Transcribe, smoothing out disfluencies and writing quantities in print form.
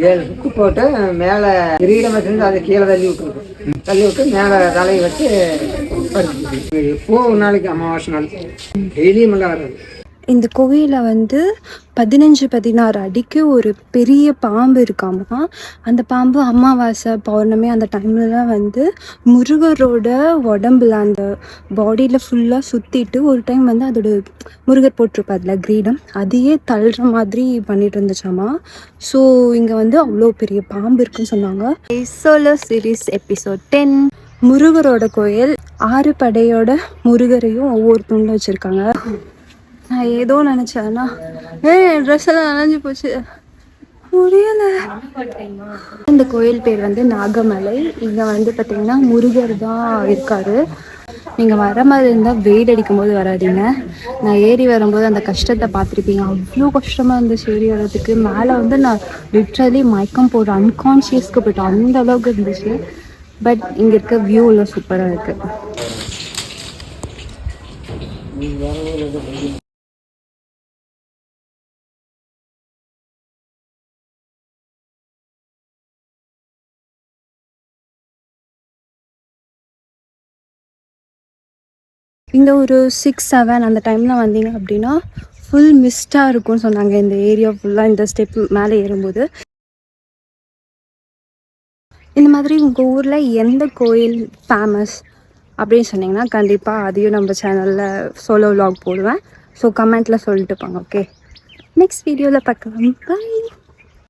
7 சுத்து போட்டு மேலே கிரீடம் வச்சிருந்து அதை கீழே தள்ளி விட்டு மேலே தலையை வச்சு பறிச்சு எப்போ ஒரு நாளைக்கு அமாவாசை நாள் டெய்லியும் எல்லாம் வராது. இந்த கோயிலில் வந்து 15-16 அடிக்கு ஒரு பெரிய பாம்பு இருக்காமா. அந்த பாம்பு அமாவாசை பௌர்ணமி அந்த டைம்லலாம் வந்து முருகரோட உடம்புல அந்த பாடியில் ஃபுல்லாக சுற்றிட்டு ஒரு டைம் வந்து அதோட முருகர் போட்டிருப்பார்ல கிரீடம் அதையே தள்ளுற மாதிரி பண்ணிட்டு இருந்துச்சாமா. ஸோ இங்கே வந்து அவ்வளோ பெரிய பாம்பு இருக்குன்னு சொன்னாங்க. சோலோ சீரீஸ் எபிசோட் 10 முருகரோட கோயில். 6 படையோட முருகரையும் ஒவ்வொரு தூணில் வச்சுருக்காங்க. நான் ஏதோ நினச்சேன்னா ட்ரெஸ் எல்லாம் நனைஞ்சு போச்சு, முடியலை. இந்த கோயில் பேர் வந்து நாகமலை. இங்கே வந்து பார்த்திங்கன்னா முருகர் தான் இருக்கார். நீங்கள் வர மாதிரி இருந்தால் வெயில் அடிக்கும் போது வராதிங்க. நான் ஏறி வரும்போது அந்த கஷ்டத்தை பார்த்துருப்பீங்க. அவ்வளோ கஷ்டமாக இருந்துச்சு ஏறி வர்றதுக்கு. மேலே வந்து நான் லிட்ரலி மயக்கம் போடுற அன்கான்ஷியஸ்க்கு போய்ட்டேன், அந்த அளவுக்கு இருந்துச்சு. பட் இங்கே இருக்க வியூவில் சூப்பராக இருக்குது. இந்த ஒரு 6-7 அந்த டைமில் வந்தீங்க அப்படின்னா ஃபுல் மிஸ்டாக இருக்கும்னு சொன்னாங்க இந்த ஏரியா ஃபுல்லாக. இந்த ஸ்டெப் மேலே ஏறும்போது இந்த மாதிரி உங்கள் ஊரில் எந்த கோயில் ஃபேமஸ் அப்படின்னு சொன்னிங்கன்னா கண்டிப்பாக அதையும் நம்ம சேனலில் சோலோ விலாக் போடுவேன். ஸோ கமெண்ட்டில் சொல்லிட்டு போங்க. ஓகே, நெக்ஸ்ட் வீடியோவில் பார்க்கலாம். பாய்.